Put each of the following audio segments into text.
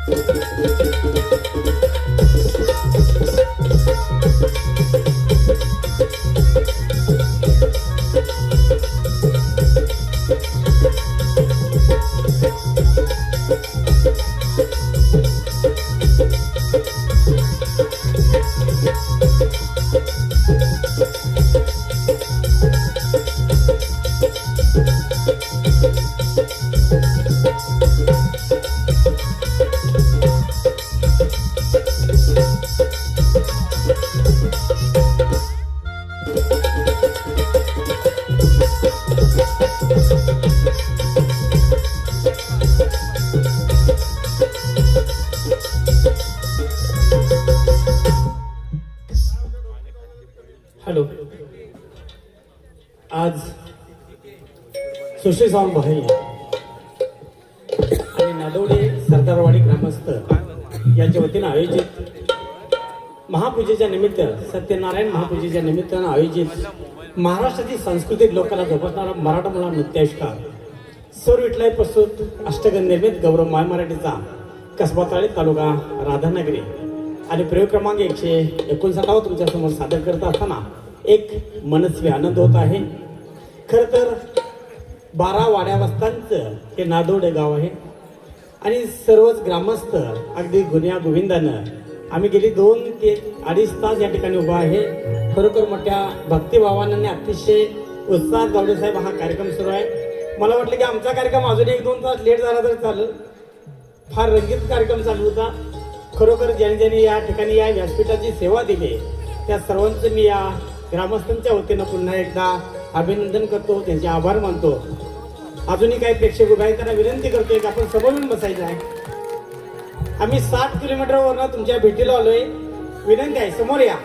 Hello, आज सुश्री सावंत भाई आणि नादवडे सरदारवाडी ग्रामस्थ यांच्या वतीनं आयोजित महापूजेच्या निमित्त, सत्यनारायण महापूजेच्या निमित्तानं आयोजित महाराष्ट्रातील सांस्कृतिक लोकांना जोपासणारा मराठा मुला नृत्याविष्कार सौर विठलाई प्रस्तुत अष्टगंध निर्मित गौरव माय मराठीचा कसबा ताळे तालुका राधानगरी आणि प्रयोग क्रमांक 159 तुमच्या समोर सादर करत असताना एक मनस्वी आनंद होत आहे. खरं तर 12 वाड्या वस्त्यांचं हे नादवडे गाव आहे आणि सर्वच ग्रामस्थ अगदी गुन्ह्या गोविंदानं आम्ही गेली 2 ते 2.5 तास या ठिकाणी उभा आहे. खरोखर मोठ्या भक्तिभावाने अतिशय उत्साहात गावडे साहेब हा कार्यक्रम सुरू आहे. मला वाटलं की आमचा कार्यक्रम अजून 1-2 तास लेट झाला तर चालेल. फार रंगीत कार्यक्रम चालू होता. खरोखर ज्यांनी या ठिकाणी या व्यासपीठाची सेवा दिली त्या सर्वांचं मी या ग्रामस्थांच्या वतीनं पुन्हा एकदा अभिनंदन करतो, त्यांचे आभार मानतो. अजूनही काही प्रेक्षक उभे आहेत त्यांना विनंती करतोय की आपण समोरून बसायचं आहे. आम्ही 60 किलोमीटरवरनं तुमच्या भेटीला आलोय. विनंती आहे समोर या.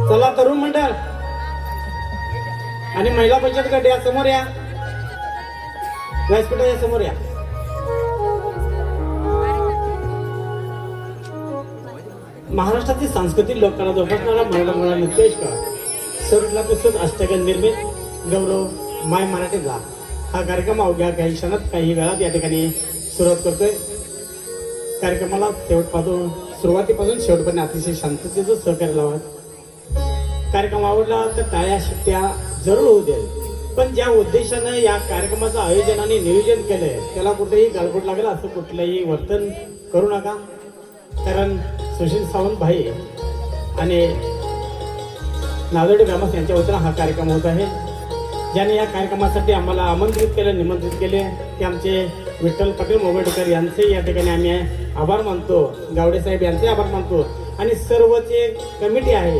चला तरुण मंडळ आणि महिला बचत गट या समोर या. व्यासपीठाच्या समोर या. महाराष्ट्रातील सांस्कृतिक लोकांना जोपासणारा मराठा मुला नृत्याविष्कार सौर प्रस्तुत अष्टगंध निर्मित गौरव माय मराठीचा हा कार्यक्रम अवघ्या काही क्षणात काही वेळात या ठिकाणी सुरुवात करतोय. कार्यक्रमाला सुरुवातीपासून शेवटपर्यंत अतिशय शांततेचं सहकार्य लावा. कार्यक्रम आवडला तर टाळ्या शिट्ट्या जरूर होऊ दे, पण ज्या उद्देशानं या कार्यक्रमाचं आयोजन आणि नियोजन केलंय त्याला कुठेही गालबोट लागेल असं कुठलंही वर्तन करू नका. कारण सुशील सावंत भाई आणि नादवडे ग्रामस्थ यांच्या वतीनं हा कार्यक्रम होत आहे. ज्याने या कार्यक्रमासाठी आम्हाला आमंत्रित केलं, निमंत्रित केले ते आमचे विठ्ठल पाटील मोबेडकर यांचे या ठिकाणी आम्ही आभार मानतो. गावडे साहेब यांचे आभार मानतो आणि सर्वचे कमिटी आहे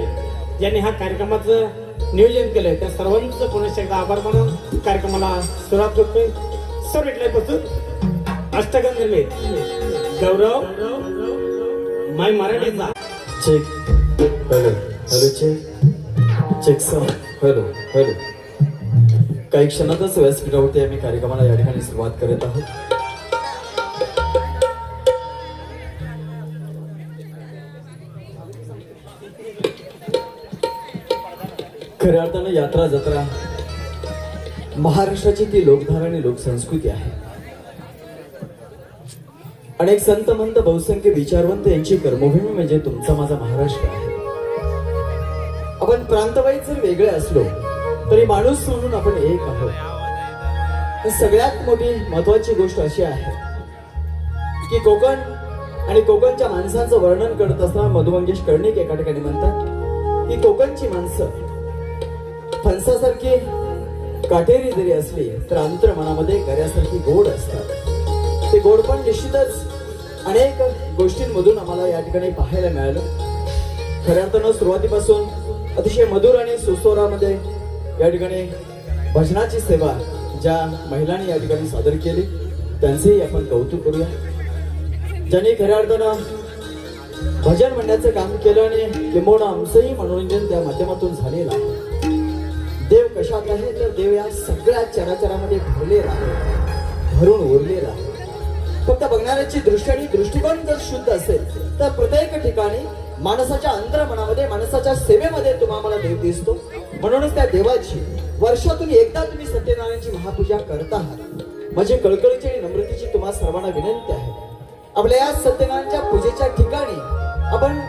ज्यांनी हा कार्यक्रमाचं नियोजन केलंय त्या सर्वांचं पुन्हा एकदा आभार मानून कार्यक्रमाला सुरुवात करतोय. सर भेटल्यापासून अष्टगंध निर्मित गौरव माय मराठीचा check. Hello hello check sound. Hello hello. काही क्षणातच व्यासपीठावरती आम्ही कार्यक्रमाला या ठिकाणी सुरुवात करत आहोत. खऱ्या अर्थानं यात्रा जत्रा महाराष्ट्राची ती लोकधारा आणि लोकसंस्कृती आहे. अनेक संत मंत बहुसंख्य विचारवंत यांची कर्मभूमी म्हणजे तुमचा माझा महाराष्ट्र आहे. आपण प्रांतवाईत जर वेगळे असलो तरी माणूस म्हणून आपण एक आहोत. सगळ्यात मोठी महत्वाची गोष्ट अशी आहे की कोकण आणि कोकणच्या माणसांचं वर्णन करत असताना मधु मंगेश कर्णिक एका ठिकाणी म्हणतात की कोकणची माणसं फणसासारखी काटेरी जरी असली तर अंतर मनामध्ये गऱ्यासारखी गोड असतात. ते गोड पण निश्चितच अनेक गोष्टींमधून आम्हाला या ठिकाणी पाहायला मिळालं. खऱ्या अर्थानं सुरुवातीपासून अतिशय मधुर आणि सुस्वरामध्ये या ठिकाणी भजनाची सेवा ज्या महिलांनी या ठिकाणी सादर केली त्यांचेही आपण कौतुक करूया. ज्यांनी खऱ्या अर्थानं भजन म्हणण्याचं काम केलं आणि किंबहुना आमचंही मनोरंजन त्या माध्यमातून झालेलं आहे. देव कशात आहे तर देव या सगळ्या चराचरामध्ये भरलेला आहे, भरून उरलेला आहे. फक्त बघणाऱ्याची दृष्टी आणि दृष्टिकोन जर शुद्ध असेल तर प्रत्येक ठिकाणी माणसाच्या अंतर्मनामध्ये माणसाच्या सेवेमध्ये तुम्हाला देव दिसतो. म्हणूनच त्या देवाची वर्षातून एकदा तुम्ही सत्यनारायणची महापूजा करत आहात. माझी कळकळीची आणि नम्रतेची तुम्हा सर्वांना विनंती आहे. आपल्या या सत्यनारायणच्या पूजेच्या ठिकाणी आपण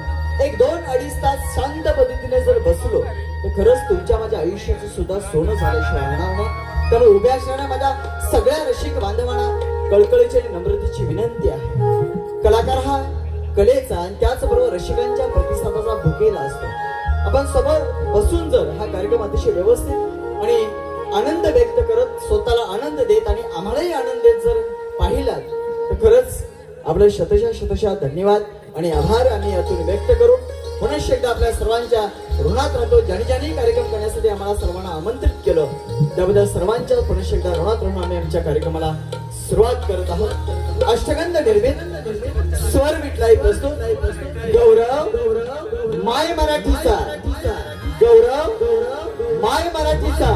1-2-2.5 तास शांत पद्धतीने जर बसलो तर खरंच तुमच्या माझ्या आयुष्याचं सुद्धा सोनं झाल्याशिवाय राहणार नाही. त्यामुळे उभ्या असणाऱ्या माझ्या सगळ्या रसिक बांधवांना कळकळीची आणि नम्रतेची विनंती आहे. कलाकार हा कलेचा आणि त्याचबरोबर रसिकांच्या प्रतिसादाचा भुकेला असतो. आपण समोर बसून जर हा कार्यक्रम अतिशय व्यवस्थित आणि आनंद व्यक्त करत स्वतःला आनंद देत आणि आम्हालाही आनंद देत जर पाहिलात तर खरंच आपलं शतशः धन्यवाद आणि आभार आम्ही यातून व्यक्त करू. पुनश्च एकदा आपल्या सर्वांच्या ऋणात राहतो. ज्यांनी कार्यक्रम करण्यासाठी आम्हाला सर्वांना आमंत्रित केलं त्याबद्दल सर्वांच्या पुनश्च एकदा ऋणात राहून आम्ही आमच्या कार्यक्रमाला सुरुवात करत आहोत. अष्टगंध निर्मित स्वर विठलाई प्रस्तुत गौरव माय मराठीचा, गौरव माय मराठीचा.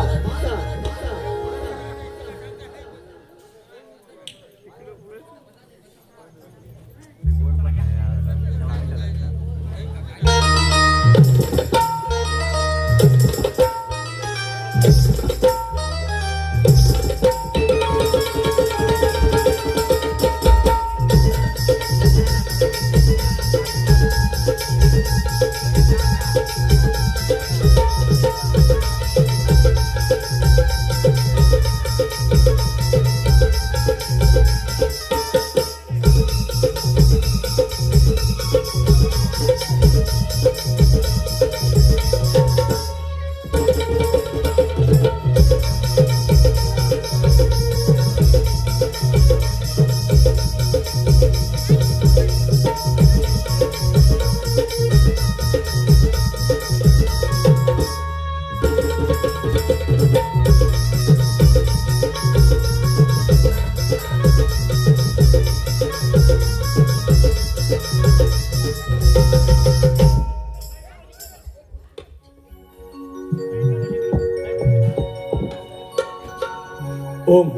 ओम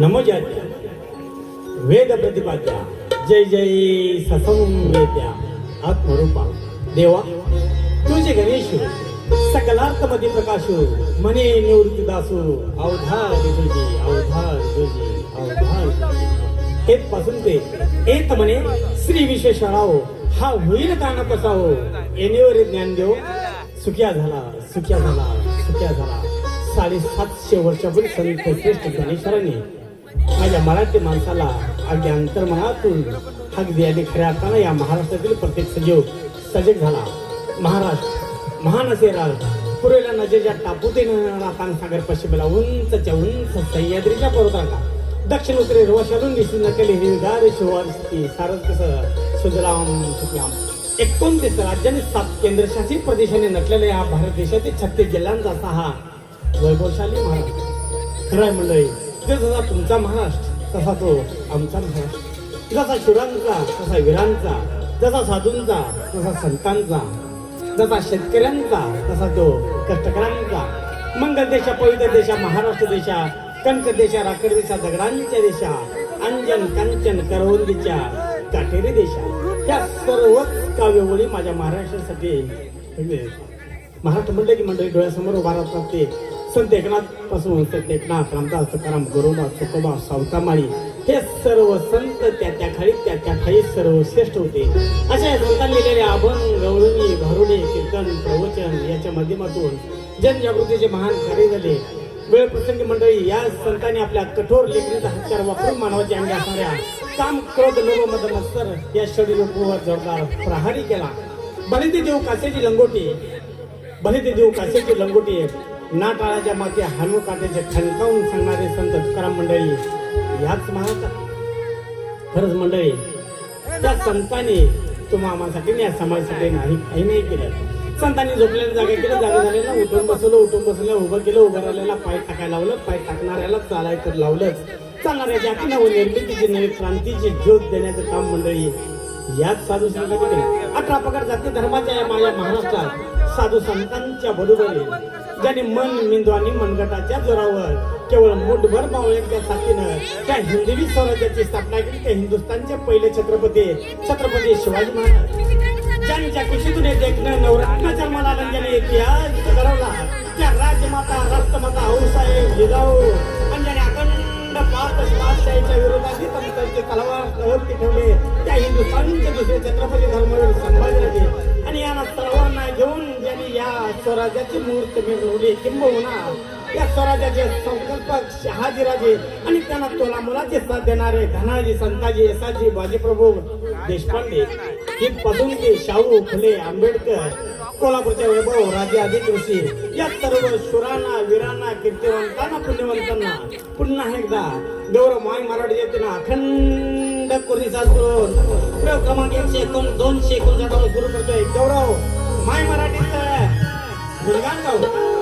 नमो जात्या वेद प्रतिपाद्या जय जय ससंवेद्या आत्मरूपा देवा तुझे गणेश सकलार्थमध्ये प्रकाशो मने निवृत्ती दासो अवधार तुझी अवधार तुझी अवधार हे पासून ते एक म्हणे श्री विश्वेश्वराव हा होईल काना कसावो येणेवर ज्ञान देव सुख्या झाला सुख्या झाला सुख्या झाला. 750 वर्षापूर्वी संत श्रेष्ठ ज्ञानेश्वरांनी माझ्या मराठी माणसाला अगदी अंतर्मनातून हाक दिली. खऱ्या अर्थानं या महाराष्ट्रातील प्रत्येक सजीव सजग झाला. महाराष्ट्र महान असे राज पूर्वेला नजेच्या टापुतेनं रातांसागर पश्चिमेला उंचच्या उंच सह्याद्रीच्या पर्वतांना दक्षिण उत्तरे रोषालून निश्चिन्न केले हिरगार शिवारस्ती सारस कसं सुजलाम सुफलाम. 29 राज्यांनी 7 केंद्रशासित प्रदेशाने नटलेल्या या भारत देशातील 36 जिल्ह्यांचा असा हा वैभवशाली महाराष्ट्र. खरंय मंडळी जसा तुमचा महाराष्ट्र तसा तो आमचा महाराष्ट्र. जसा शुरांचा तसा वीरांचा, जसा साधूंचा तसा संतांचा, जसा शेतकऱ्यांचा तसा तो कष्टकऱ्यांचा. मंगल देशा पवित्र देशा महाराष्ट्र देशा कणक देशा राखड देशा दगडांच्या देशा अंजन कांचन करवंदीच्या काटेरी देशा. या सर्वच काव्यवळी माझ्या महाराष्ट्रासाठी महाराष्ट्र म्हणलं की मंडळी डोळ्यासमोर उभा राहतात ते संत एकनाथ पासून संत एकनाथ रामदास तुकाराम गोरोबा तुकोबा सावतामाळी हे सर्व संत त्या खाली सर्व श्रेष्ठ होते. अशा या संतांनी लिहिलेल्या अभंग गौरवी भारुडे कीर्तन प्रवचन याच्या माध्यमातून जनजागृतीचे महान कार्य झाले. वेळ प्रसंगी मंडळी या संतांनी आपल्या कठोर लेखणीचा हत्यार वापरून मानवाची अंगी असणाऱ्या काम क्रोध लोभ मद मत्सर या षडी लोकांवर जोरदार प्रहारी केला. भले ते देव कासेची लंगोटी, भले ते देव कासेची लंगोटी ना टाळाच्या मागे हानू काट्याचे ठणकावून सांगणारे संत तुकाराम मंडळी याच महाराष्ट्रात. खरंच मंडळी त्या संतांनी तुम्हा आम्हासाठी या समाजासाठी नाही केलं. संतांनी झोपलेल्या जागा केलं, जागा झालेला उठून बसलं उभं केलं, उभं राहिलेला पाय टाकायला लावलं, पाय टाकणाऱ्याला चालायचं लावलंच, चालणाऱ्याची आखी निर्मितीची नवी क्रांतीची ज्योत देण्याचं काम मंडळी याच साधू संतांनी केलं. 18 प्रकार जाती धर्माच्या या माझ्या महाराष्ट्रात साधू संतांच्या बरोबरी ज्याने मन मेंदू आणि मनगटाच्या जोरावर केवळ मुठभर मावळ्यांच्या साथीनं त्या हिंदवी स्वराज्याची स्थापना केली. त्या हिंदुस्थानचे पहिले छत्रपती शिवाजी महाराज ज्यांच्या कुशीतून देखणं नवरत्न जन्माला आला, ज्याने इतिहास घडवला, त्या राजमाता राष्ट्रमाता आऊसाहेब जिजाऊ आणि ज्याने अखंड स्वराज्याचे तलवारवरती ठेवले त्या हिंदुस्थानचे दुसरे छत्रपती धर्मवीर संभाजीराजे आणि या सर्वांना घेऊन ज्यांनी या स्वराज्याची मूर्त मिळवली किंबहुना या स्वराज्याचे संकल्पक शहाजीराजे आणि त्यांना तोला मुलाचे साथ देणारे धनाजी संताजी येसाजी बाजीप्रभू देशपांडे ही पसंती शाहू फुले आंबेडकर कोल्हापूरचे वैभव राजे आदित्य ऋषी या सर्व शूरांना वीरांना कीर्तिवंतांना पुण्यवंतांना पुन्हा एकदा गौरव माय मराठी येते अखंड कोरी चालतो प्रयोग क्रमांक 259 सुरू करतोय गौरव माय मराठीचं गुणगान गाऊ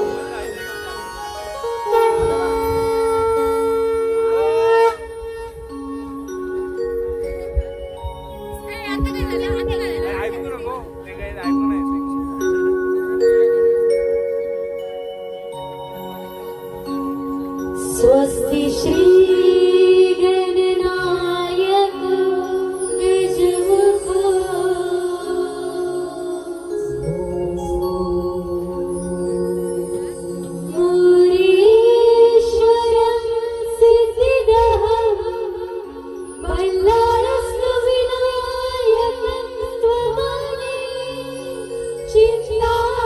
स्वस्ति श्री गणनायक गजमुख मुनीश्वरं सिद्धिदः बल्लारस्तु विनायकं त्वमणि चिन्तामणि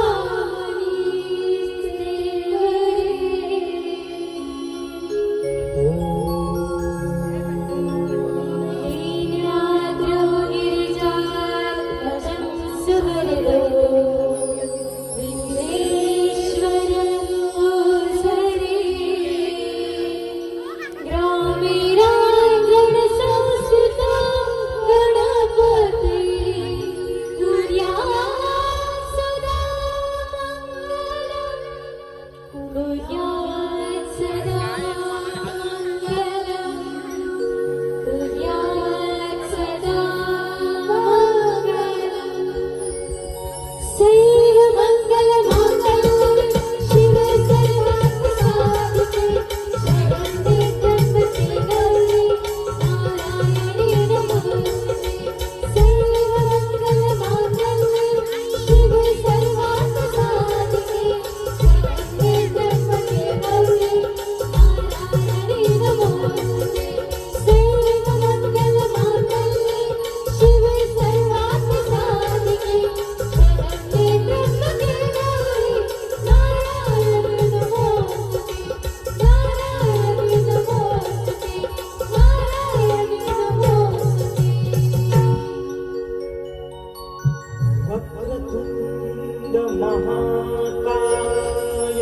महाकाय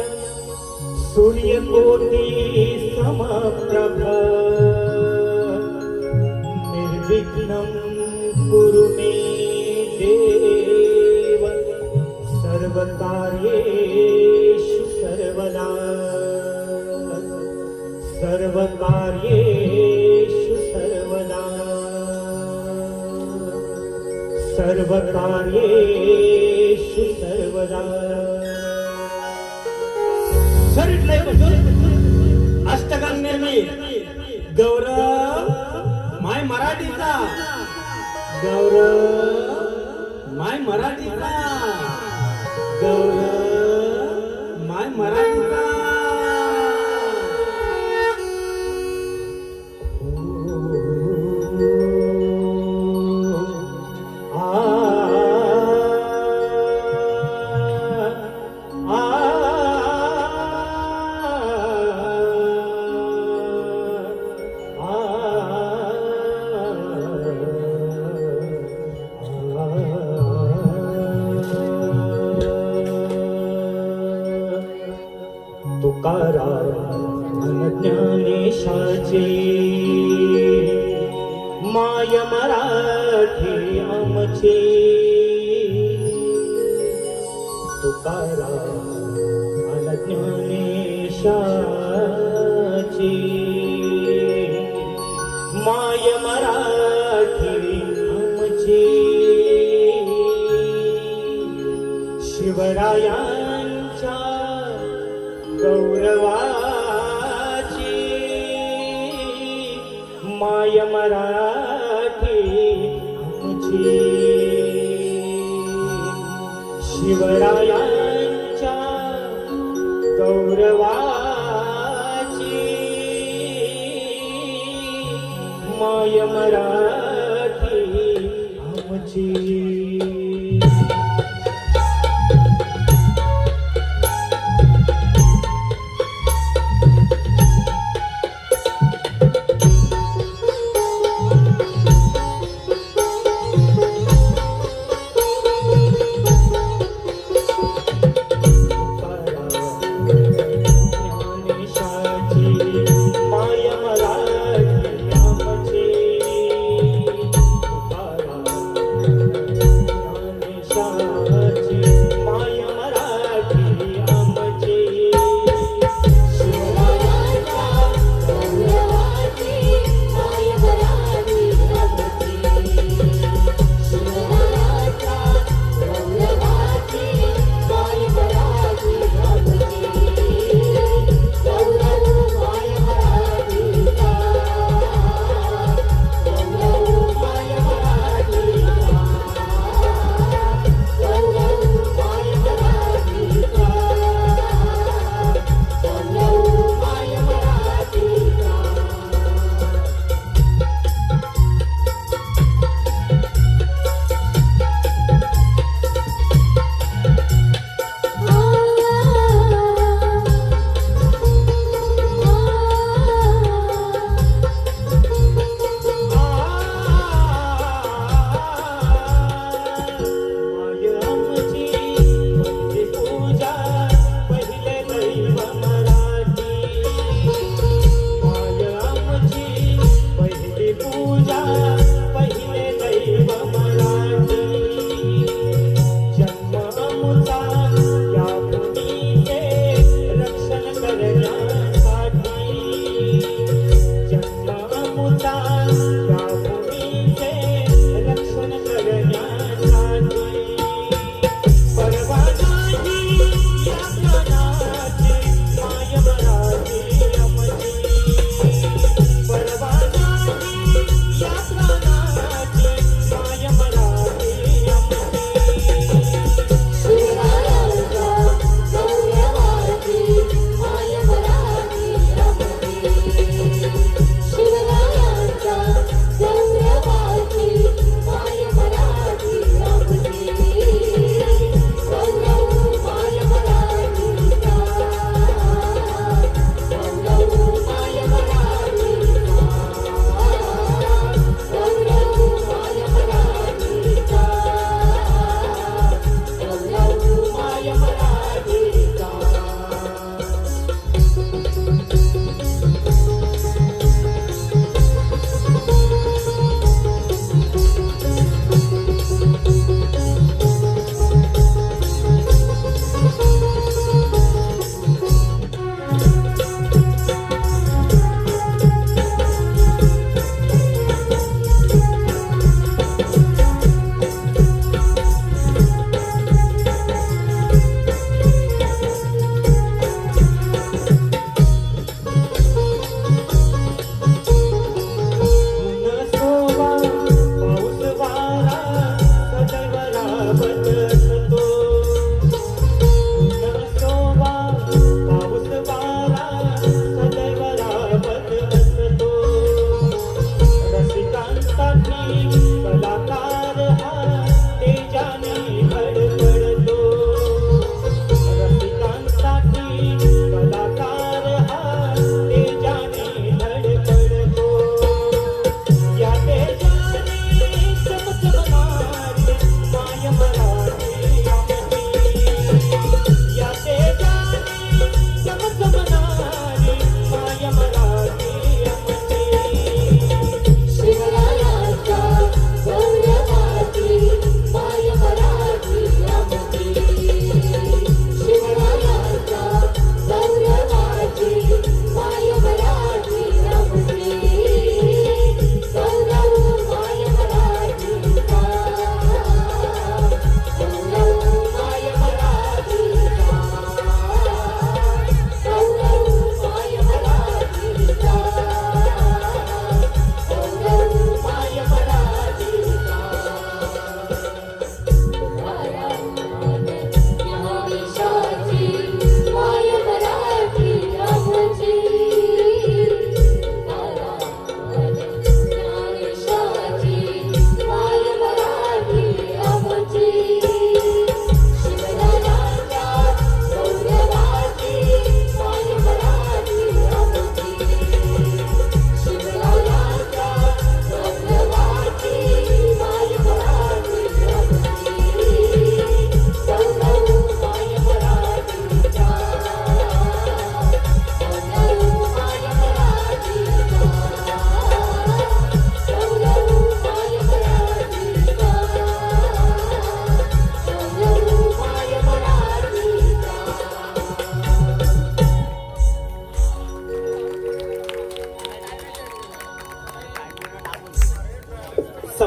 सूर्यकोटि समप्रभ निर्विघ्नं कुरु मे देव सर्वकार्येषु सर्वदा सर्वकार्येषु सर्वदा सर्वकार्येषु सर्वदा अष्टगान निर्मित गौरव माय मराठीचा गौरव माय मराठीचा गौरव माय मराठीचा तुकाराम ज्ञानेशाचे माय मराठी आमचे तुकाराम ज्ञानेशाचे माय मराठी आमचे शिवरायांच्या गौरवाची माय मराठी आमची शिवरायांच्या गौरवाची माय मराठी आमची.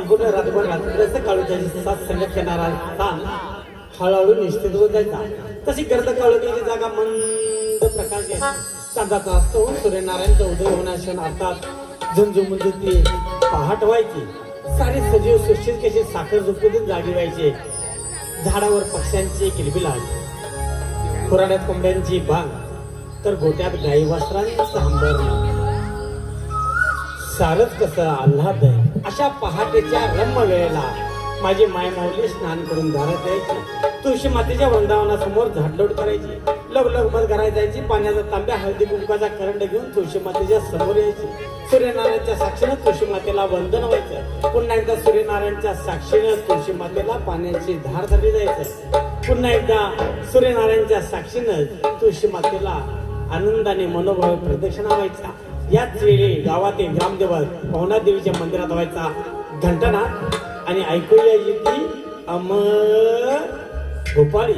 संपूर्ण रातभर रात्रीचं काळोखाची साथ संगत करणारा स्थान हळूहळू निश्चित होत जायचा. तशी गर्द काळोखीची जागा मंद प्रकाश यायची. चांदाचा अस्त होऊन सूर्यनारायणचा उदय होण्यास क्षण अर्थात झुंझुमुंजती पहाट व्हायची. सारी सजीव सुशित कशी साखर झोपून जागी व्हायचे. झाडावर पक्ष्यांची किलबिलाट, खुराड्यात कोंबड्यांची बांग, तर गोट्यात गाई वासरांचं हंबरणं. सारच कसं आल्हाद आहे. अशा पहाटेच्या रम्य वेळेला माझी माय माऊली स्नान करून दारात यायची. तुळशी मातेच्या वृंदावनासमोर झाडलोट करायची. लगमत घरात जायची. पाण्याचा तांब्या हळदी कुंकाचा करंड घेऊन तुळशी मातेच्या समोर यायची. सूर्यनारायणच्या साक्षीनं तुळशी मातेला वंदन व्हायचं. पुन्हा एकदा सूर्यनारायणच्या साक्षीनं तुळशी मातेला पाण्याची धार धरली जायचं. पुन्हा एकदा सूर्यनारायणच्या साक्षीनं तुळशी मातेला आनंदाने मनोभावे प्रदक्षिणा व्हायचा. याच वेळी गावातील ग्रामदेवत पवनादेवीच्या मंदिरात व्हायचा घंटानाद आणि ऐकूया ती अमर भोपाळी.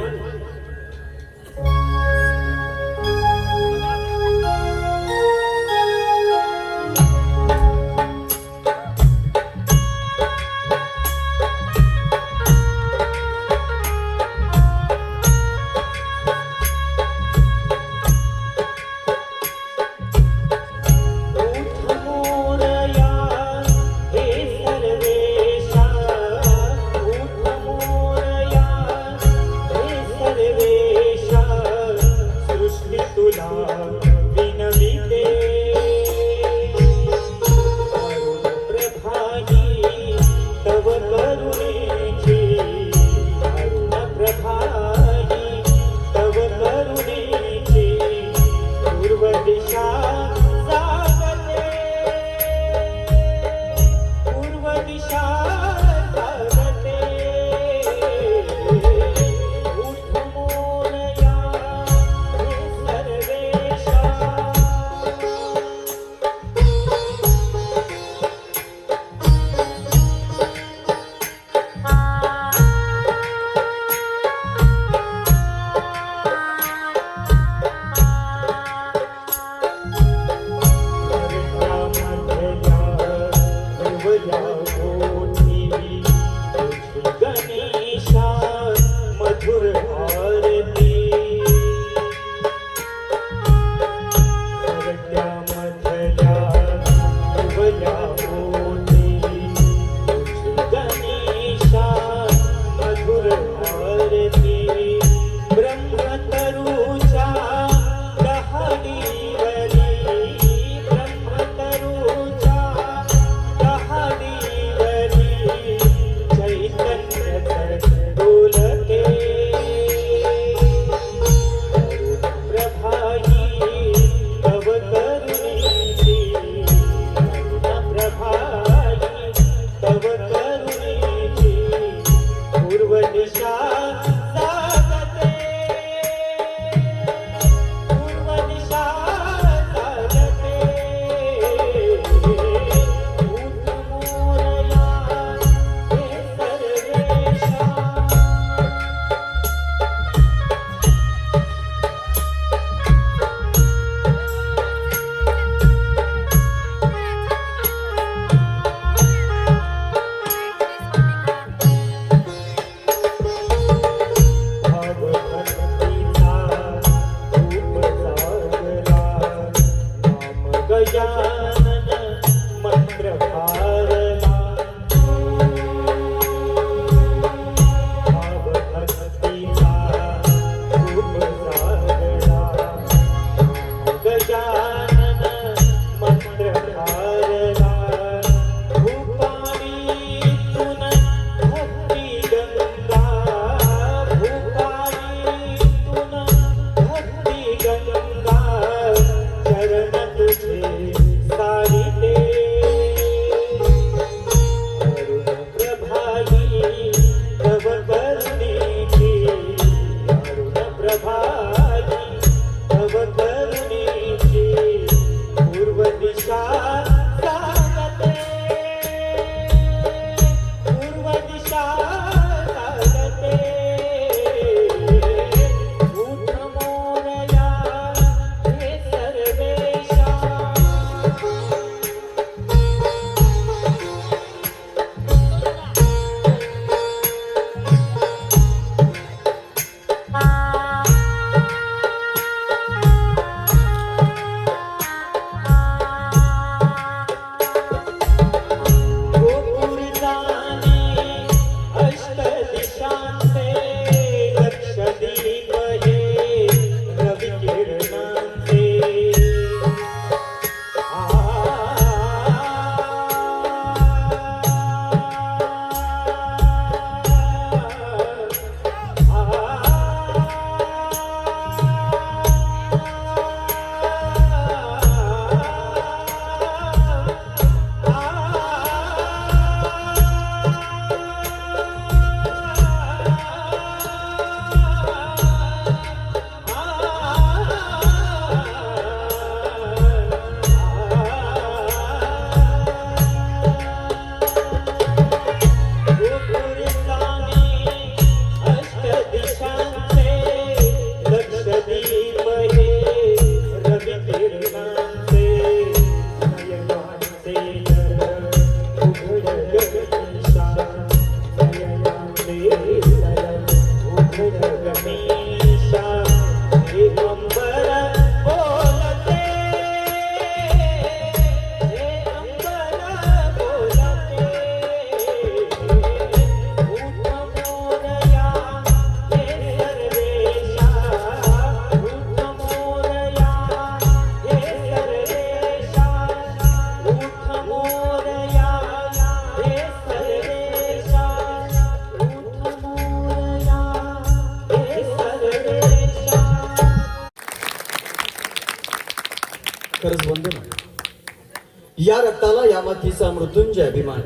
या रक्ताला या मातीचा मृत्युंजय अभिमान.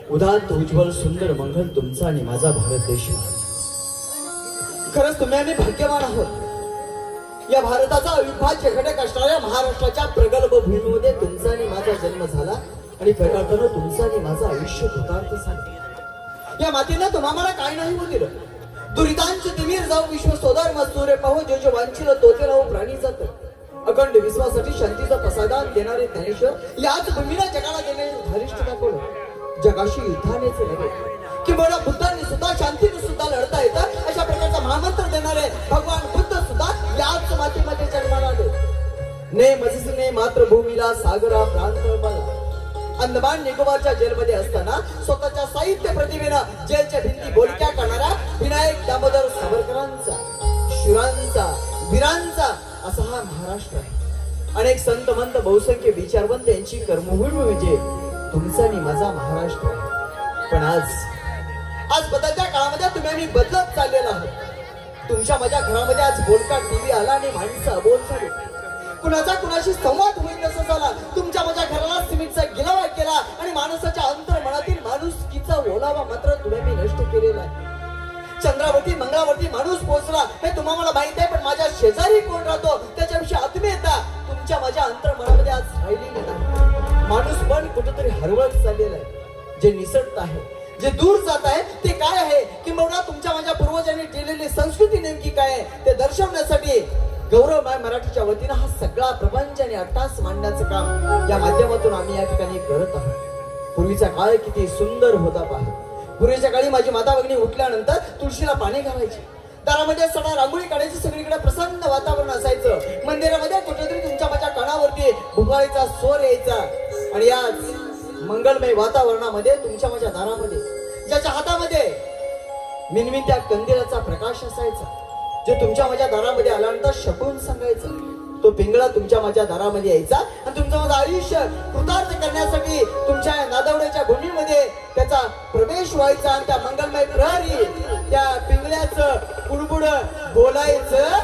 उदात्त उज्ज्वल सुंदर मंगल तुमचा आणि माझा भारत देश. खरंच तुम्ही आम्ही भाग्यवान आहोत. या भारताचा अविभाज्य घटक असणाऱ्या महाराष्ट्राच्या प्रगल्भ भूमीमध्ये तुमचा आणि माझा जन्म झाला आणि खऱ्या अर्थानं तुमचं आणि माझं आयुष्य कृतार्थ झालं. या मातीनं तुम्हाला काय नाही होऊ दिलं. दुरितांचे तिमीर जाऊ विश्व सोदार मस्तुरे पाहू जो जो वांछिल तोते राहू प्राणी जात. अखंड विश्वासाठी शांतीचा प्रसादान देणारे ज्ञानेश्वर याच भूमीला जगाला देणे धारिष्ठ दाखवलं. जगाशी युद्धानेच नव्हे की बळा बुद्धांनी सुद्धा शांतीने सुद्धा लढता येतं अशा प्रकारचा महामंत्र देणारे भगवान बुद्ध सुद्धा याच मातीमध्ये जन्माला आले. ने मजसीने मातृभूमीला सागरा प्रांत मला. अंदमान निकोबारच्या जेलमध्ये असताना स्वतःच्या साहित्य प्रतिभेनं जेलच्या भिंती बोलक्या करणाऱ्या विनायक दामोदर सावरकरांचा, शुरांचा, वीरांचा असा हा महाराष्ट्र आहे. अनेक संत मंत बहुसंख्य विचारवंत यांची कर्मभूमी म्हणजे तुमचा आणि माझा महाराष्ट्र आहे. पण आज बदलत्या काळामध्ये तुम्ही आम्ही बदलत चाललेला आहोत. तुमच्या माझ्या घरामध्ये आज बोलका टीव्ही आला आणि माणसं अबोल झाली. कुणाचा कुणाशी संवाद होईल तसं झाला. तुमच्या माझ्या घराला सिमेंटचा गिलावा केला आणि माणसाच्या अंतर्मनातील माणुसकीचा ओलावा मात्र तुम्ही नष्ट केलेला आहे. चंद्रावरती मंगळावरती माणूस पोहोचला हे तुम्हाला माहित आहे, पण माझ्या शेजारी कोण राहतो त्याच्याविषयी आत्मीयता तुमच्या माझ्या अंतर्मनामध्ये आज राहिलेली नाही. माणूस पण कुठेतरी हरवत चाललेला आहे. जे निसटत आहे, जे दूर जात आहे ते काय आहे किंवा तुमच्या माझ्या पूर्वजांनी केलेली संस्कृती नेमकी काय आहे ते दर्शवण्यासाठी गौरवमय मराठीच्या वतीनं हा सगळा प्रपंच आणि अट्टास मांडण्याचं काम या माध्यमातून आम्ही या ठिकाणी करत आहोत. पूर्वीचा काळ किती सुंदर होता पहा. पूर्वीच्या काळी माझी माता भगिनी उठल्यानंतर तुळशीला पाणी घालायची, दारामध्ये सडा रांगोळी काढायची, सगळीकडे प्रसन्न वातावरण असायचं. मंदिरामध्ये कुठेतरी तुमच्या माझ्या कानावरती भुपाळीचा स्वर यायचा आणि याच मंगलमय वातावरणामध्ये तुमच्या माझ्या दारामध्ये ज्याच्या हातामध्ये मिनमित्या कंदिलाचा प्रकाश असायचा, जे तुमच्या माझ्या दारामध्ये आल्यानंतर शकून सांगायचं, तो पिंगळा तुमच्या माझ्या दारामध्ये यायचा आणि तुमचं माझं आयुष्य कृतार्थ करण्यासाठी तुमच्या नादवड्याच्या भूमीमध्ये त्याचा प्रवेश व्हायचा आणि त्या मंगलमय प्रहरी त्या पिंगळ्याचं कुडबुड बोलायचं.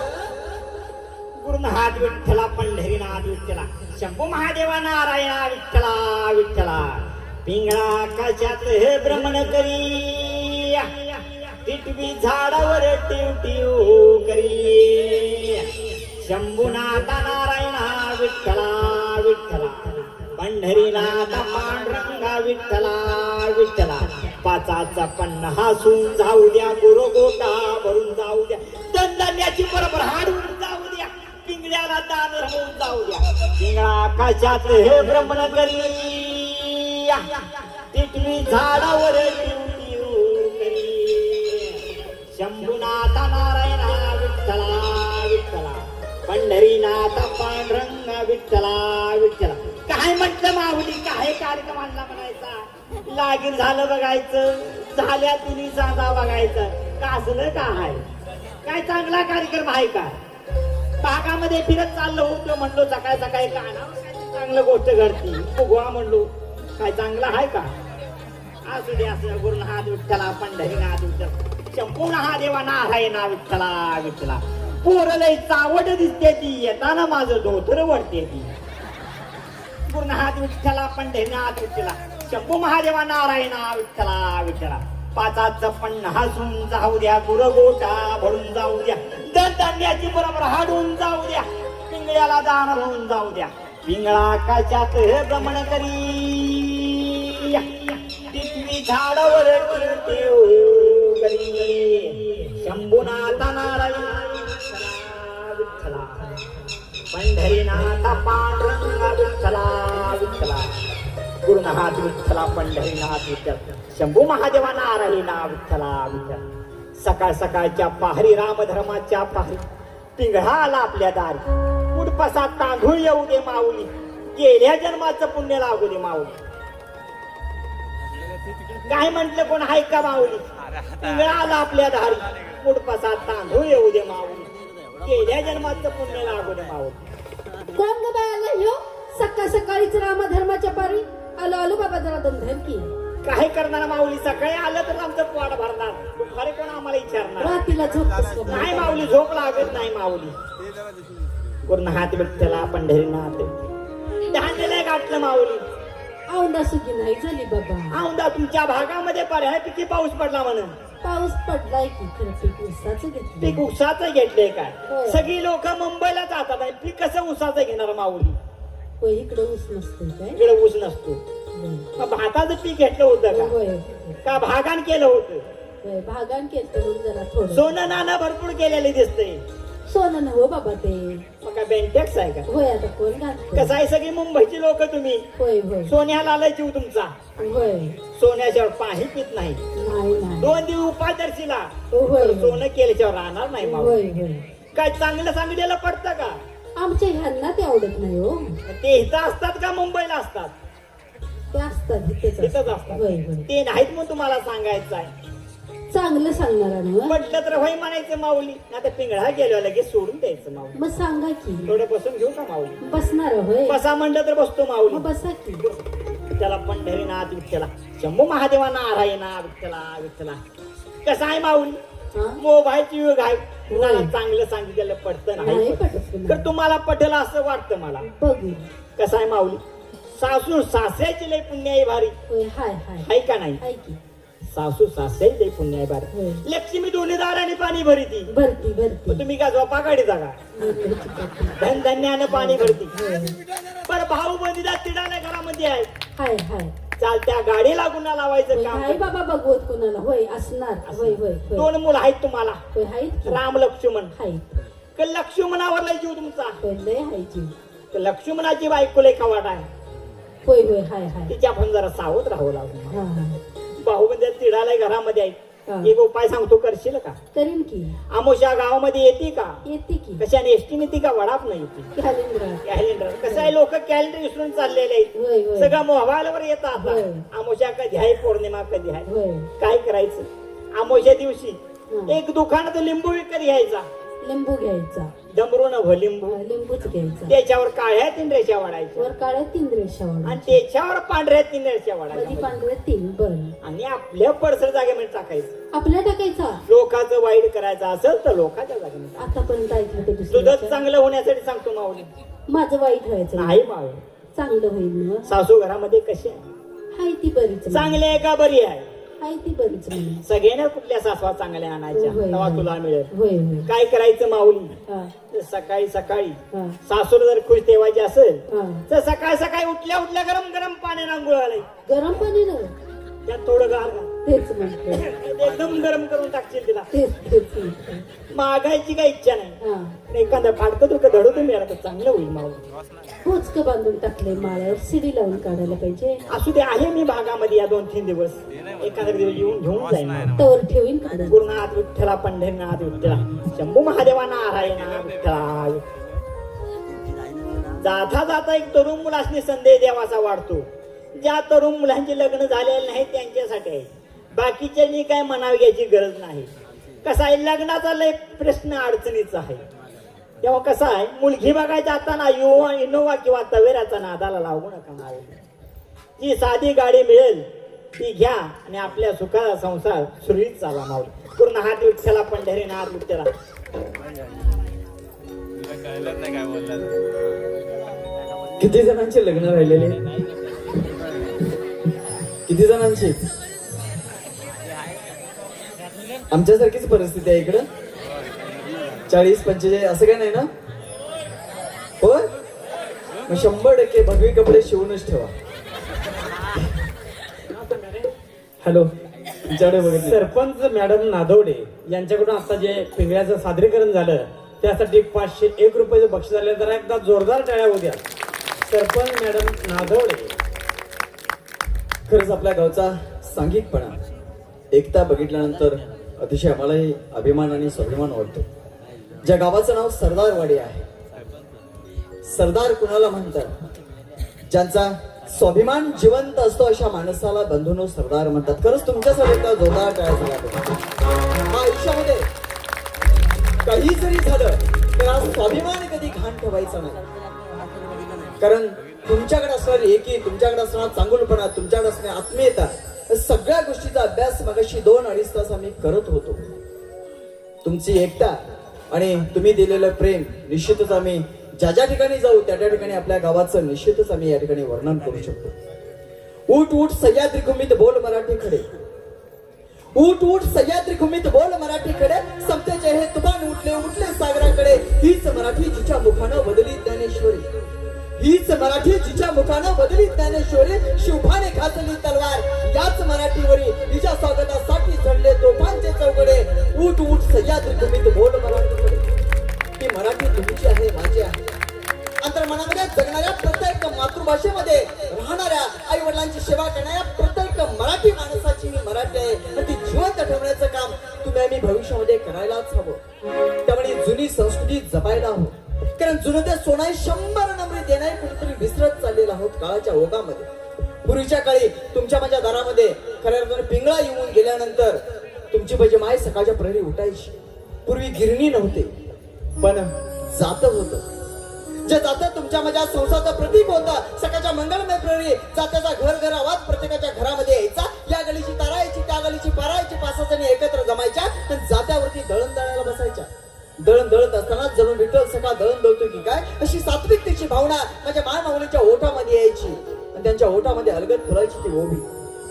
गुरुनाथ विठ्ठला पंढरीनाथ विठ्ठला शंभू महादेवा नारायणा विठ्ठला विठ्ठला. पिंगळा कशात हे भ्रमण करी, टिटवी झाडावर टिव टिव करी. शंभूनाथा नारायणा विठ्ठला विठ्ठला. पंढरीनाथ पांडुरंगा विठ्ठला विठ्ठला. पाचाचा पन्ना हसून जाऊ द्या, गुरुगोटा भरून जाऊ द्या, दंदान्याची बरोबर हाडून जाऊ द्या, पिंगळ्याला दान राहून जाऊ द्या. पिंगळा कशात हे भ्रमण करी, टिटवी झाडावर टिव टिव करी. शंभूनाथ नारायणा विठ्ठला विठ्ठला. पंढरीनाथ पांडुरंगा विठ्ठला विठ्ठला. काय म्हटलं माऊली, काय कार्यक्रम आणला म्हणायचा. लागीर झालं बघायचं, झाल्या तिन्ही सांगा बघायचं. कासलं काय काय चांगला कार्यक्रम आहे का. बागामध्ये फिरत चाललो होतो, म्हणलो सकाळी सकाळी कानावर चांगलं गोष्ट घडती गोवा म्हणलो, काय चांगलं आहे का. असू दे असं. गुरुनाथ विठ्ठला पंढरीनाथ विठ्ठला. शंभू महादेवा नारायणा विठ्ठला विठ्ठला. पोरलय चावड दिसते ती, येताना माझं धोतर वडते ती. गुरुनाथ विठ्ठला पंढरीनाथ विठ्ठला. शंभू महादेवा नारायणा विठ्ठला विठ्ठला. पाचाचं पन्ना हसून जाऊ द्या, गुरगोटा भरून जाऊ द्या, दंदान्याची बरोबर हाडून जाऊ द्या, पिंगळ्याला दान होऊन जाऊ द्या. पिंगळा कशात हे भ्रमण करी, टिटवी झाडावर टिव करी. शंभूनाथ नारायण विठ्ठला. पंढरीनाथ पांडुरंगा विठ्ठला विठ्ठला. गुरुनाथ विठ्ठला पंढरीनाथ विठ्ठला. शंभू महादेवा नारायणा विठ्ठला विठ्ठला. सकाळ सकाळच्या पहारी रामधर्माच्या पहारी पिंगळा आला आपल्या दारी. उडपसात तांदूळ येऊ दे माऊली, गेल्या जन्माचं पुण्य लागू दे माऊली. काय म्हंटल कोण आहे का माऊली. पिंगळा आला आपल्या दारी, उडपसात तांदूळ येऊ दे माऊली, गेल्या जन्माचं पुण्य लागू दे माऊली. कोण ग बाय आलं ह्यो सकाळ सकाळीच रामधर्माच्या पारी. आलो आलो बाबा जरा दमधम की. काय करणार माऊली, सकाळी आलं तर आमचं पोट भरणार, दुपारी कोण आम्हाला विचारणार. रात्रीला झोप नाही माऊली, झोप लागत नाही माऊली. गुरुनाथ विठ्ठला पंढरीनाथ. गाठलं माऊली? औंदा सुगी नाही झाली बाबा. औंदा तुमच्या भागामध्ये बऱ्यापैकी पाऊस पडला म्हणून पाऊस पडलाय की खरं पीक उसाचं घेतलं. पीक उसाचं घेतलंय काय? होय. सगळी लोक मुंबईला जातात आणि पीक कसं उसाचं घेणार माऊली? होय इकडे ऊस नसतोय काय. इकडे ऊस नसतो. होय. मग भाताचं पीक घेतलं होतं का? होय का भागान केलं होतं? होय भागान केलं म्हणून जरा थोडं. सोनं नाणं भरपूर केलेले दिसतंय. सोनं न हो बाबा ते. मग काय बेंटेक्स आहे का? होय आता कोण घालत. कसं आहे सगळी मुंबईची लोक तुम्ही होय होय सोन्याला आलाय जीव तुमचा. होय. सोन्याच्यावर पाणी पित नाही. नाही नाही. 2 दिवस उपादर्शीला होय सोनं केल्याच्यावर राहणार नाही माऊली. होय होय. काय चांगलं सांगितलेलं पडतं का? आमच्या ह्यांना ते आवडत नाही हो. ते इथं असतात का मुंबईला असतात? ते असतात इथेच इथंच असतात. असतात. होय होय. ते नाहीत म्हणून तुम्हाला सांगायचं आहे. चांगलं सांगणार ना. म्हटलं तर होय म्हणायचं माऊली. आता पिंगळा गेलो लगेच सोडून द्यायचं माऊली. मग सांगा की. थोडं बसून घेऊ का माऊली? बसणार होय. बसा म्हणलं तर बसतो मग माऊली. बसा की. त्याला पंढरीनाथ विठ्ठला शंभू महादेवा नारायणा विठ्ठला विठ्ठला. कसं आहे माऊली? हा? मोबाईलची युग आहे. होय. कुणाला चांगलं सांगितलेलं पडतं नाही नाही. पटत तर तुम्हाला. तुम्हाला पटेल असं वाटतं मला. बघू. कसं आहे माऊली? सासू सासऱ्याची लय पुण्य आहे भारी. होय हाय हाय. आहे का नाही? हाय की. सासू सासऱ्याची लय पुण्य आहे भारी. होय. लक्ष्मी दोन्ही दाराने पाणी भरती. भरती भरती. मग तुम्ही का झोपा काढीता का? धन धान्यानं पाणी भरती. पर भाऊ बंदीला तिडाने घरामध्ये आहे. हाय हाय. चालत्या गाडीला गुन्हा लावायचं होय, काम. हाय बाबा बघवत कोणाला. होय असणार. होय होय होय. 2 मुलं आहेत तुम्हाला. होय हाय की. राम लक्ष्मण. हाय. का लक्ष्मणावर लय जीव तुमचा? होय लय हाय की. तर लक्ष्मणाची बायको लय खवाट आहे. होय होय हाय हाय. तिच्या पण जरा सावध राहावं लागलं. हा हा. बाहुबंदी तिडालाय घरामध्ये आहे. हा. एक उपाय सांगतो, करशील का? करीन की. आमोशा गावामध्ये येते का? येते की. कशाने एसटी ती का वडाप नाही येते? कॅलेंडर. कॅलेंडर. कसं आहे लोक कॅलेंडर विसरून चाललेले आहेत. होय होय. सगळं मोबाईलवर येतात. होय. आमोशा कधी आहे, पौर्णिमा कधी आहे, होय. काय करायचं? आमोशा दिवशी हा. एक दुकानात लिंबू विकत घ्यायचा. लिंबू घ्यायचा. डमरू नव लिंबू. हा, लिंबूच घ्यायचा. त्याच्यावर काळ्या 3 रेषा वाढायच्या वर काळ्या 3 रेषा आणि वाढवायच्या. त्याच्यावर पांढऱ्या 3 रेषा मध्ये वाढायच्या पांढऱ्या 3 बर. आणि आपल्या पडसर जागेमध्ये टाकायचं. आपल्या टाकायचा. लोकांचं वाईट करायचं असेल तर लोकांच्या जागेमध्ये टाकायचं. आतापर्यंत ऐकलं ते तुझं दुसऱ्याच्या. चांगलं होण्यासाठी सांगतो माऊली. माझं वाईट व्हायचं नाही माऊली. चांगलं होईल ना. सासू घरामध्ये कशी आहे? हाय ती बरीच म्हणे. चांगली आहे का बरी आहे? हाय ती बरीच म्हणे. सगळ्यांना कुठल्या सासवा चांगल्या आणायच्या होय, तेव्हा होय. तुला मिळेल. होय होय. काय करायचं माऊली? हा सकाळी सकाळी हा सासूला जर खुश ठेवायची असेल हा. तर सकाळी सकाळी उठल्या उठल्या गरम गरम पाण्याने आंघोळ घालायची. गरम पाणी ना. त्यात थोडं गार घाल. तेच म्हटलं. एकदम गरम करून टाकशील तिला. तेच म्हटलं. मागायची काही इच्छा नाही. हा. एखादं फाटकं तुला धडू तुम्ही तर चांगलं होईल माऊली. पोचकं बांधून टाकले माळ्यावर शिडी लावून काढायला पाहिजे. असू दे, आहे मी भागामध्ये या 2-3 दिवस. एखादा दिवस येऊन घेऊन जाईन माऊली. तवर ठेवीन काढून. गुरुनाथ विठ्ठला पंढरीनाथ विठ्ठला शंभू महादेवा नारायणा विठ्ठला. जाता जाता एक तरुण मुलासनी संदेश देवाचा वाढतो. ज्या तरुण मुलांचे लग्न झालेले नाही त्यांच्यासाठी आहे. बाकीच्यांनी काय म्हणावी याची गरज नाही. कसा आहे लग्नाचा लय प्रश्न अडचणीचा आहे. तेव्हा कसं आहे मुलगी बघायची जाताना इनोवा किंवा तवेराचा नादाला लागू नका माऊली. जी साधी गाडी मिळेल ती घ्या आणि आपल्या सुखाचा संसार सुरळीत चालवा माऊली. पूर्ण हात विठ्ठला पंढरीनाथ विठ्ठला. किती जणांचे लग्न राहिलेले? किती जणांची? आमच्यासारखीच परिस्थिती आहे इकडं. 40-45 असं काय नाही ना? होय मग 100% भगवी कपडे शिवूनच ठेवा. हॅलो तुमच्याकडे बघितलं. सरपंच मॅडम नादवडे यांच्याकडून आता जे पिंगळ्याचं सादरीकरण झालं त्यासाठी 501 रुपयाचं बक्षीस झालं. जरा एकदा जोरदार टाळ्या होत्या. सरपंच मॅडम नादवडे. खरंच आपल्या गावचा सांघिकपणा एकता बघितल्यानंतर अतिशय आम्हालाही अभिमान आणि स्वाभिमान वाटतो. ज्या गावाचं नाव सरदारवाडी आहे. सरदार कुणाला म्हणतात? ज्यांचा स्वाभिमान जिवंत असतो अशा माणसाला बंधूंनो सरदार म्हणतात. खरंच तुमच्यासाठी एकदा जोरदार टाळ्या झाल्या. आयुष्यामध्ये काही जरी झालं तर आज स्वाभिमान कधी घाण ठेवायचा नाही. कारण तुमच्याकडे असणारी एकी, तुमच्याकडे असणारा चांगुलपणा, तुमच्याकडे असणारी आत्मीयता, सगळ्या गोष्टीचा अभ्यास मगाशी 2-2.5 तास आम्ही करत होतो. तुमची एकता आणि तुम्ही दिलेलं प्रेम निश्चितच आम्ही ज्या ज्या ठिकाणी जाऊ त्या त्या ठिकाणी आपल्या गावाचं निश्चितच आम्ही या ठिकाणी वर्णन करू शकतो. उठ उठ सह्याद्री घुमीत बोल मराठी खडे, उठ उठ सह्याद्री घुमीत बोल मराठी खडे, समतेचे हे तुफान उठले उठले सागराकडे. हीच मराठी जिच्या मुखानं बदली ज्ञानेश्वरी, हीच मराठी जिच्या मुखानं बदली ज्ञानेश्वरी. शिवभाने घातली तलवार याच मराठीवरी, तिच्या स्वागतासाठी झडले तोफांचे चौकडे. उठ उठ सह्याद्री घुमीत बोल मराठी खडे. ही मराठी तुमची आहे, माझी आहे. अंतर्मनामध्ये जगणाऱ्या प्रत्येक मातृभाषेमध्ये राहणाऱ्या आई वडिलांची सेवा करणाऱ्या प्रत्येक मराठी माणसाची ही मराठी आहे. आणि ती जिवंत ठेवण्याचं काम तुम्ही आम्ही भविष्यामध्ये करायलाच हवं. त्यामुळे जुनी संस्कृती जपायला हवं. कारण जुनं ते सोनाई 100 नंबरी देणारे कुठेतरी विसरत चाललेलो आहोत काळाच्या ओघामध्ये. पूर्वीच्या काळी तुमच्या माझ्या दारामध्ये खऱ्या अर्थाने पिंगळा येऊन गेल्यानंतर तुमची म्हणजे माय सकाळच्या प्रहरी उठायची. पूर्वी गिरणी नव्हते पण जात होतं. जे जातं तुमच्या माझ्या संसाराचं प्रतीक होतं. सकाळच्या मंगलमय प्रहरी जात्याचा घर घर आवाज प्रत्येकाच्या घरामध्ये यायचा. या गलीची तारायची त्या गलीची पारायची, 5-6 जणी एकत्र जमायच्या आणि जात्यावरती दळण दळायला बसायच्या. दळण दळत असताना जणू विठ्ठल सकाळ दळण दळतोय की काय अशी सात्विकतेची भावना माझ्या मायमाऊलीच्या ओठामध्ये यायची. आणि त्यांच्या ओठामध्ये अलगद फुलायची ती ओवी.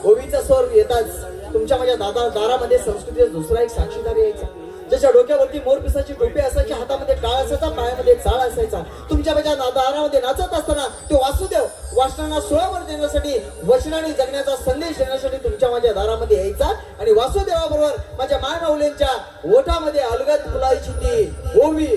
ओवीचा स्वर येताच तुमच्या माझ्या दारामध्ये संस्कृतीचा दुसरा एक साक्षीदार यायचा. ज्याच्या डोक्यावरती मोरपिसाची टोपी असायची, हातामध्ये टाळ असायचा, पायामध्ये चाळ असायचा. तुमच्या माझ्या दारामध्ये नाचत असताना तो वासुदेव वासनांना सोळावर देण्यासाठी, वचनाने जगण्याचा संदेश देण्यासाठी तुमच्या माझ्या दारामध्ये यायचा. आणि वासुदेवाबरोबर माझ्या मायमाऊलींच्या ओठामध्ये अलगद फुलायची ती ओवी.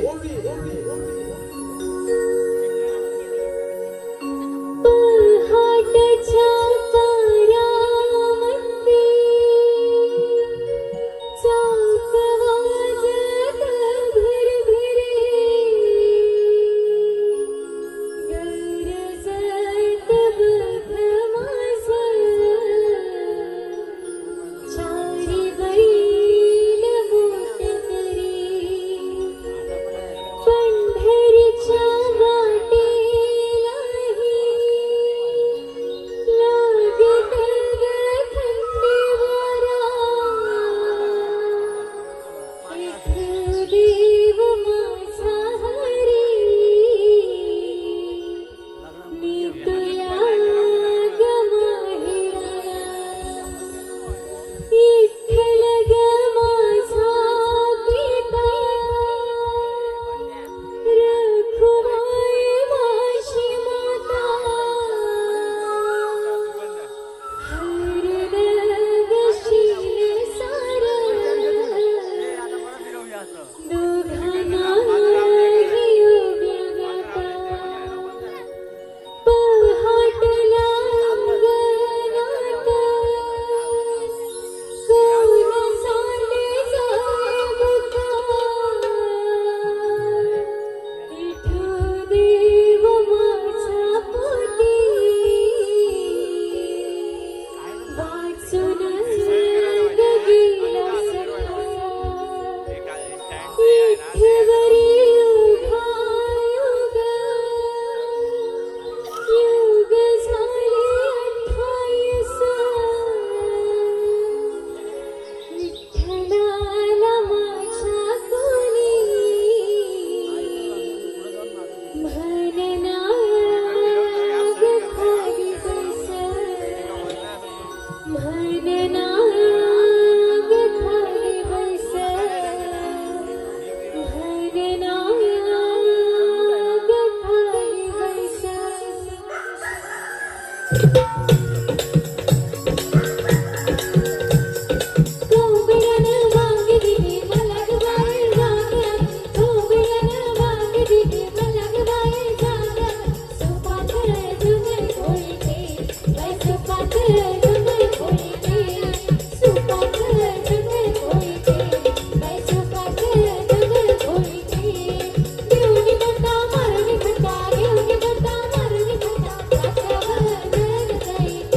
Bye.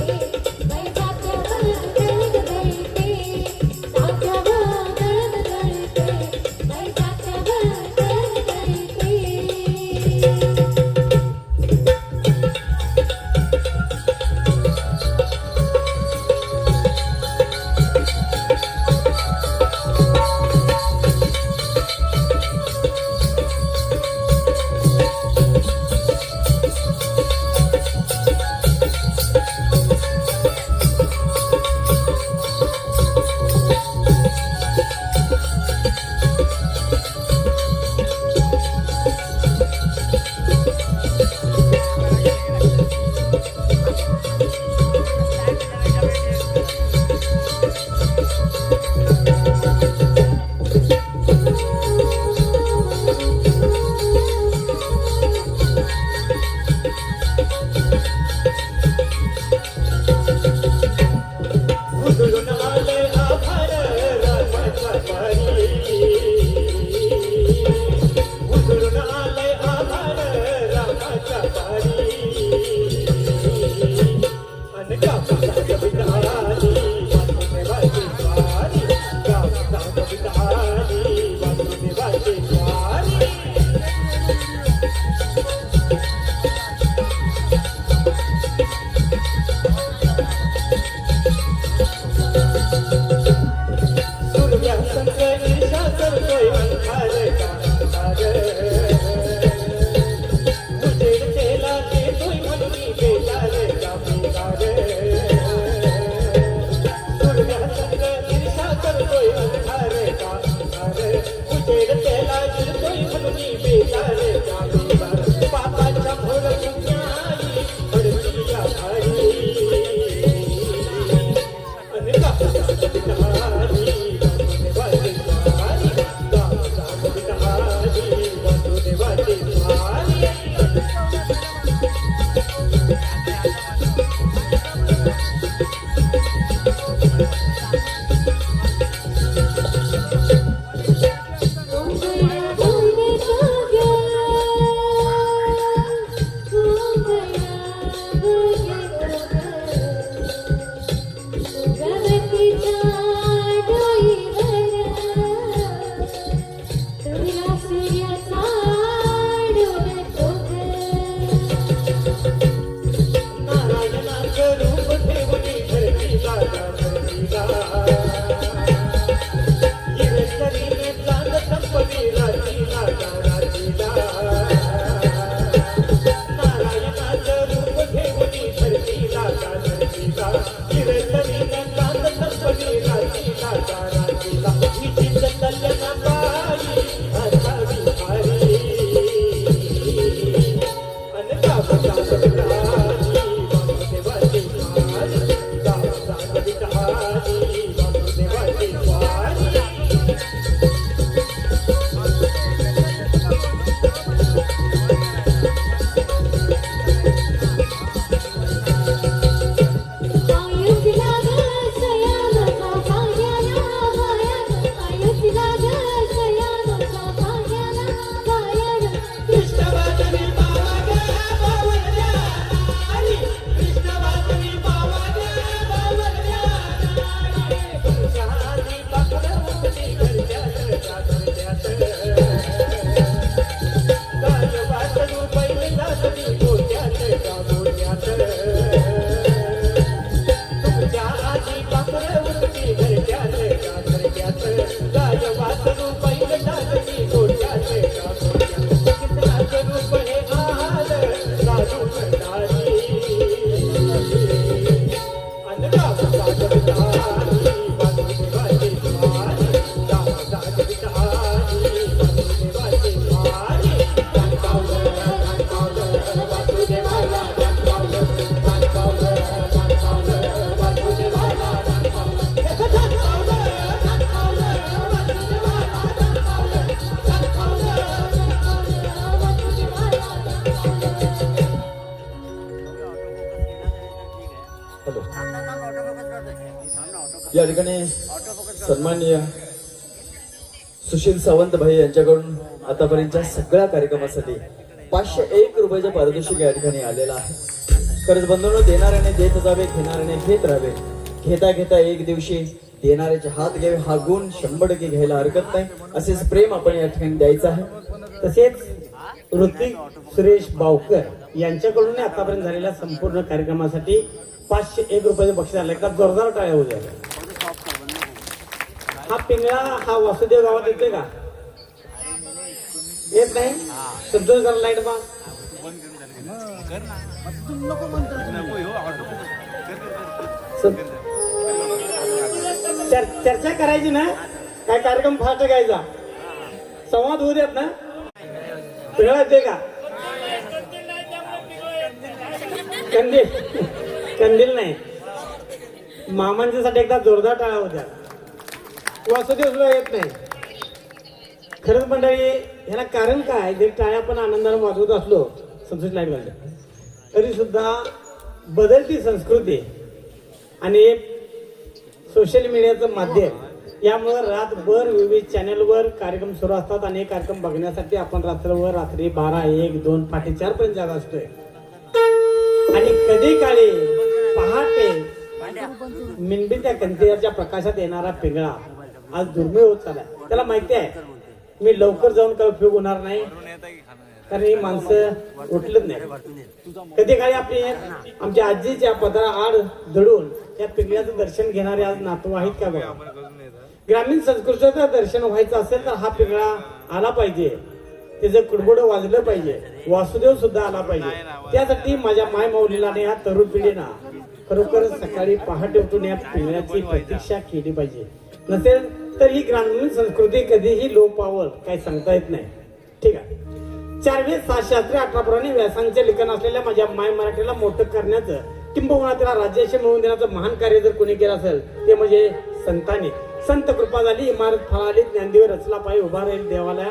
हॅलो. या ठिकाणी सन्माननीय सुशील सावंत भाई यांच्याकडून आतापर्यंतच्या सगळ्या कार्यक्रमासाठी 501 रुपयाचे पारितोषिक या ठिकाणी आलेलं आहे. खरंच बंधूंनो, देणाऱ्याने देत जावे, घेणाऱ्याने घेत राहावे. घेता घेता एक दिवशी देणाऱ्याचे हात घ्यावे, हा गुण 100% घ्यायला हरकत नाही. असेच प्रेम आपण या ठिकाणी द्यायचं आहे. तसेच ऋतिक सुरेश बावकर यांच्याकडून आतापर्यंत झालेल्या संपूर्ण कार्यक्रमासाठी 501 रुपयाचे बक्षीस आलं. एकदा जोरदार टाळ्या होऊ द्या. हा पिंगळा हा वासुदेव गावात येतोय का? येत नाही? संतोष जरा लाईट बा. चर्चा करायची ना, काय कार्यक्रम फास्ट घ्यायचा, संवाद होऊ देत ना. पिंगळा येते का? कंदील नाही. मामांच्यासाठी एकदा जोरदार टाळा होत्या. वासुदेव सुद्धा येत नाही. खरंच मंडळी, ह्याला कारण काय, जरी टाळ्या आपण आनंदाने वाजवत असलो, संतोष लाईट घालतो, तरी सुद्धा बदलती संस्कृती आणि सोशल मीडियाचं माध्यम यामुळे रातभर विविध चॅनलवर कार्यक्रम सुरू असतात आणि हे कार्यक्रम बघण्यासाठी आपण रात्री 12, 1, 2, पहाटे 4 पर्यंत जागा असतोय. आणि कधी काळी पहाटे मेणबत्त्या कंदिलाच्या प्रकाशात येणारा पिंगळा आज दुर्मिळ होत चालला. त्याला माहिती आहे मी लवकर जाऊन काय उपयोग होणार नाही, कारण ही माणसं उठलत नाही. कधी काळी आपली आमच्या आजीच्या पदरा आड धडून या पिंगळ्याचं दर्शन घेणारे आज नातू आहेत का बघा. ग्रामीण संस्कृतीचं दर्शन व्हायचं असेल तर हा पिंगळा आला पाहिजे, त्याचं कुडबुड वाजलं पाहिजे, वासुदेव सुद्धा आला पाहिजे. त्यासाठी माझ्या माय माऊलीला आणि या तरुण पिढीना खरोखर सकाळी पहाटे उठून या पिंगळ्याची प्रतीक्षा केली पाहिजे. नसेल तर ही ग्रामीण संस्कृती कधीही लोप पावल काही सांगता येत नाही. ठीक आहे. 4 शास्त्री 18 व्यासांचे लेखन असलेल्या माझ्या माय मराठीला मोठं करण्याचं किंबहुना त्याला राज्याशी मिळवून देण्याचं महान कार्य जर कोणी केलं असेल ते म्हणजे संतांनी. संत कृपा झाली, इमारत फळाली, ज्ञानदेव रचला पायी उभा राहील देवालया,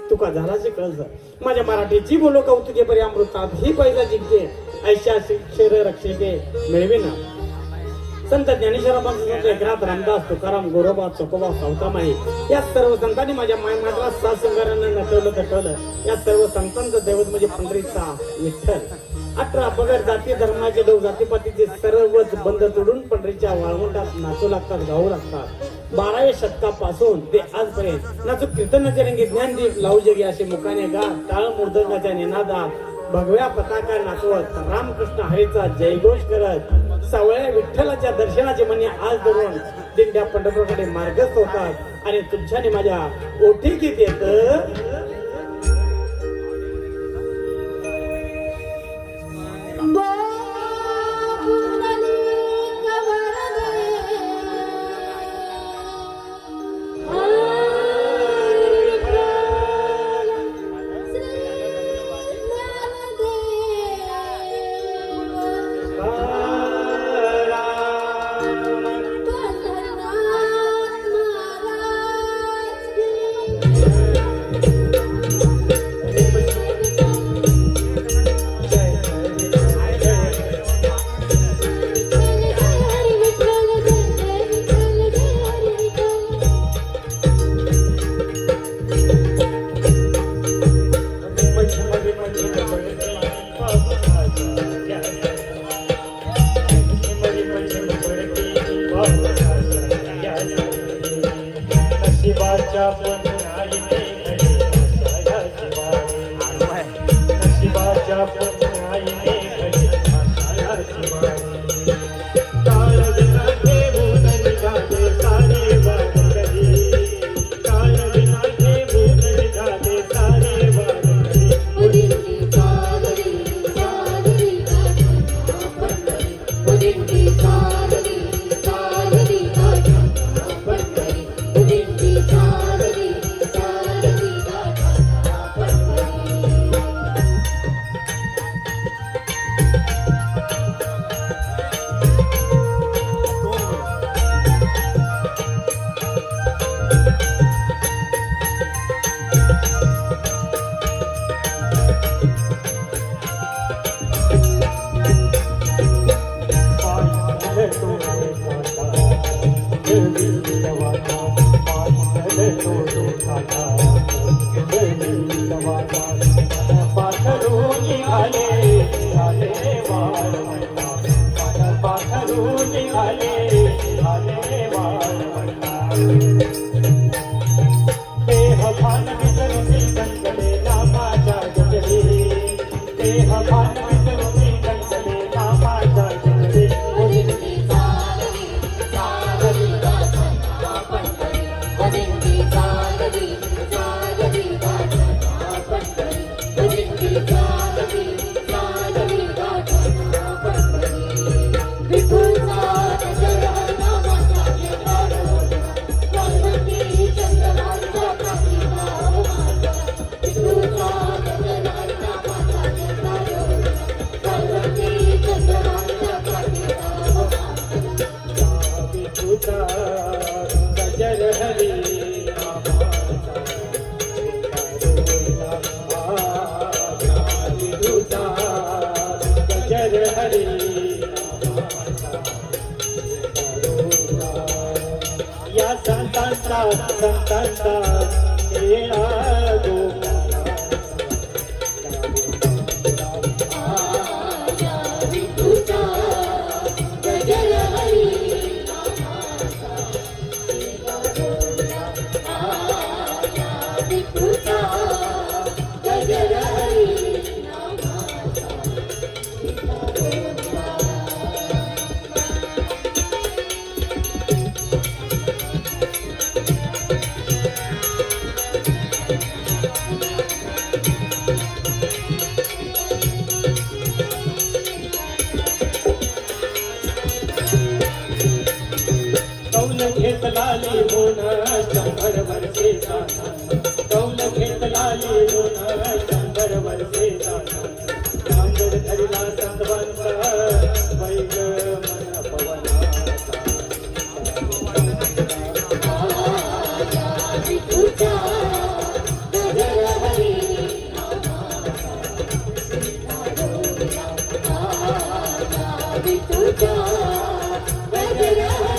तुका झालाचे कळस. माझ्या मराठीची बोलो कौतुके परी अमृतात ही पैसा जिंकते, ऐशा शिक्षर रक्षके मिळविना. संत ज्ञानेश्वर, एकनाथ, रामदास, तुकाराम, गोरोबा, चोकोबा, सावतामाई या सर्व संतांनी माझ्या मायमाला 7 सिंगारानं नटवलं तटवलं. या सर्व संतांचं दैवत म्हणजे पंढरीचा विठ्ठल. 18 पगड जाती धर्माचे लोक जातीपातीचे सर्वच बंद तोडून पंढरीच्या वाळवंटात नाचू लागतात, गाऊ लागतात. 12व्या शतकापासून ते आजपर्यंत नाचू कीर्तनाचे रंगी ज्ञानदीप लावू जगे असे मुखाने गा टाळ मृदंगाच्या निनादात भगव्या पताका नाचवत रामकृष्ण हरीचा जयघोष करत सावळ्या विठ्ठलाच्या दर्शनाचे मनी आज धरून दिंड्या पंढरपूरकडे मार्गस्थ होतात. आणि तुमच्याने माझ्या ओठीकीत येत करून निघाले आले वाळवंटा देह भान विसरून गंगले नामाच्या जगले देह भान विसरून गंगले नामाच्या जगले गजर हरी गजर हरी या संतांचा निळा घेत लाली होन शंभर वर्षे कौल घेत लाली होन शंभर वर्षे अंगड धरिला संतवंत वैग मन पवना गजर